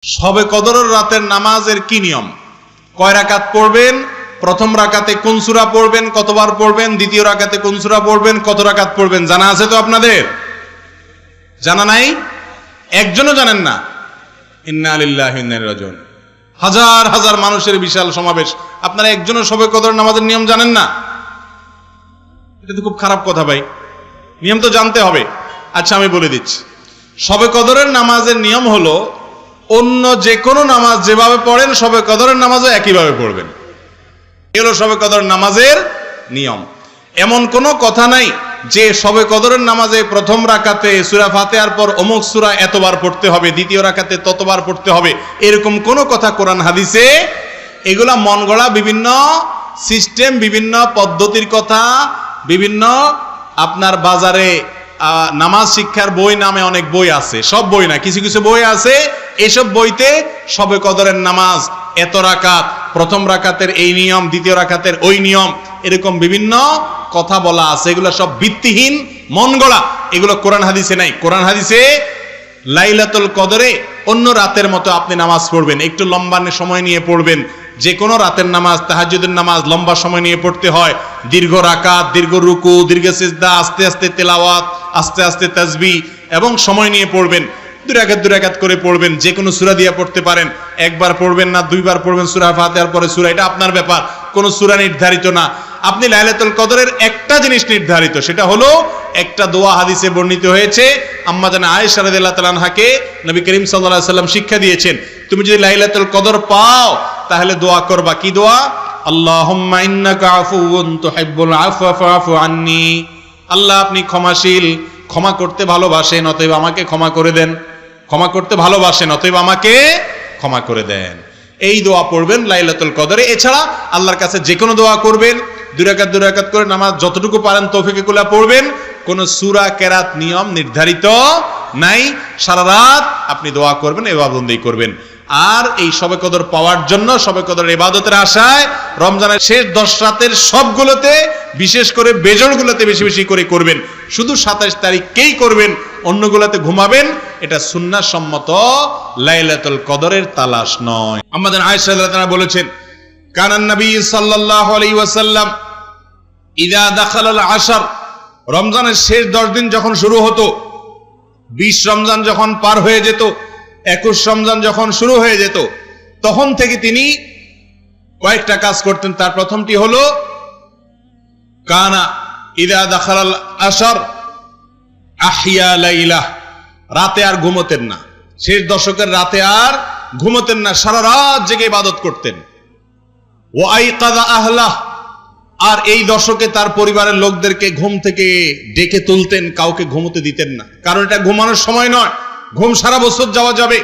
শবে কদরের রাতের নামাজের কি নিয়ম? কয় রাকাত পড়বেন? প্রথম রাকাতে কোন সূরা পড়বেন, কতবার পড়বেন? দ্বিতীয় রাকাতে কোন সূরা পড়বেন, কত রাকাত পড়বেন? জানা আছে তো আপনাদের? জানা নাই? একজনও জানেন না? ইন্না লিল্লাহি ওয়া ইন্না ইলাইহি রাজিউন। হাজার হাজার মানুষের বিশাল সমাবেশ, আপনারা একজনও শবে কদর নামাজের নিয়ম জানেন না? এটা তো খুব খারাপ কথা ভাই, নিয়ম তো জানতে হবে। আচ্ছা আমি বলে দিচ্ছি, শবে কদরের নামাজের নিয়ম হলো অন্য যে কোনো নামাজ যেভাবে পড়েন শবে কদরের নামাজও একইভাবে পড়বেন। এগুলো শবে কদর নামাজের নিয়ম। এমন কোনো কথা নাই যে শবে কদরের নামাজে প্রথম রাকাতে সূরা ফাতিহার পর অমুক সূরা এতবার পড়তে হবে, দ্বিতীয় রাকাতে ততবার পড়তে হবে, এরকম কোনো কথা কোরআন হাদিসে। এগুলা মন গড়া বিভিন্ন সিস্টেম, বিভিন্ন পদ্ধতির কথা, বিভিন্ন আপনার বাজারে নামাজ শিক্ষার বই নামে অনেক বই আছে, সব বই না, কিছু কিছু বই আছে, এসব বইতে শবে কদরের নামাজ এত রাকাত, প্রথম রাকাতের এই নিয়ম, দ্বিতীয় রাকাতের ওই নিয়ম, এরকম বিভিন্ন কথা বলা আছে। এগুলো সব ভিত্তিহীন, মন গড়া, এগুলো কোরআন হাদিসে নাই। কোরআন হাদিসে লাইলাতুল কদরে অন্য রাতের মতো আপনি নামাজ পড়বেন, একটু লম্বা সময় নিয়ে পড়বেন। যে কোনো রাতের নামাজ, তাহাজ্জুদের নামাজ লম্বা সময় নিয়ে পড়তে হয়, দীর্ঘ রাকাত, দীর্ঘ রুকু, দীর্ঘ সিজদা, আস্তে আস্তে তেলাওয়াত, আস্তে আস্তে তাসবিহ এবং সময় নিয়ে পড়বেন। দুই রাকাত করে পড়বেন, যে কোনো সূরা দিয়ে পড়তে পারেন, একবার পড়বেন না দুইবার পড়বেন, সূরা ফাতিহার পরে সূরা, এটা আপনার ব্যাপার, কোনো সূরা নির্ধারিত না। আপনি লাইলাতুল কদরের একটা জিনিস নির্ধারিত, সেটা হলো একটা দোয়া হাদিসে বর্ণিত হয়েছে, আম্মা জানা আয়েশা রাদিয়াল্লাহু তাআলা আনহাকে নবী করিম সাল্লাল্লাহু আলাইহি ওয়াসাল্লাম শিক্ষা দিয়েছেন, তুমি যদি লাইলাতুল কদর পাও তাহলে দোয়া করবা। কি দোয়া? আল্লাহুম্মা ইন্নাকা আফুউন তুহিব্বুল আফওয়া ফাআফু আন্নী। আল্লাহ আপনি ক্ষমাশীল, ক্ষমা করতে ভালোবাসেন, অতএব আমাকে ক্ষমা করে দেন। ক্ষমা করতে ভালোবাসেন, অতএব আমাকে ক্ষমা করে দেন। এই দোয়া পড়বেন লাইলাতুল কদরে। এছাড়া আল্লাহর কাছে যে কোনো দোয়া করবেন, দুই রাকাত করে নামাজ যতটুকু পারেন তৌফিকে কুল্লা পড়বেন। কোন সূরা কেরাত নিয়ম নির্ধারিত নাই। সারা রাত আপনি দোয়া করবেন, ইবাদত করবেন। আর এই শবে কদর পাওয়ার জন্য, শবে কদরের ইবাদতের আশায় রমজানের শেষ 10 রাতের সবগুলোতে, বিশেষ করে বেজরগুলোতে বেশি বেশি করে করবেন। শুধু 27 তারিখকেই করবেন, অন্যগুলোতে ঘুমাবেন। এটা সুন্নাহ সম্মত লাইলাতুল কদরের তালাশ নয়। আমাদের আয়েশা রাদিয়াল্লাহু তাআলা বলেছেন, কানান নবী সাল্লাল্লাহু আলাইহি ওয়াসাল্লাম ইযা দাখালাল আশর, রমজানের শেষ 10 দিন যখন শুরু হতো, 20 রমজান যখন পার হয়ে যেত, 21 রমজান যখন শুরু হয়ে যেত, তখন থেকে তিনি কয়েকটা কাজ করতেন। তার প্রথমটি হলো কানা ইযা দাখালাল আশর আহইয়া লাইলা, রাতে আর ঘুমোতেন না। শেষ দশকের রাতে আর ঘুমোতেন না, সারা রাত জেগে ইবাদত করতেন। ওয়া আইকাযা আহলাহ, আর এই দশকে তার পরিবারের লোকদেরকে ঘুম থেকে ডেকে তুলতেন, কাউকে ঘুমোতে দিতেন না। কারণ এটা ঘুমানোর সময় নয়, ঘুম সারা বছর যাওয়া যাবে।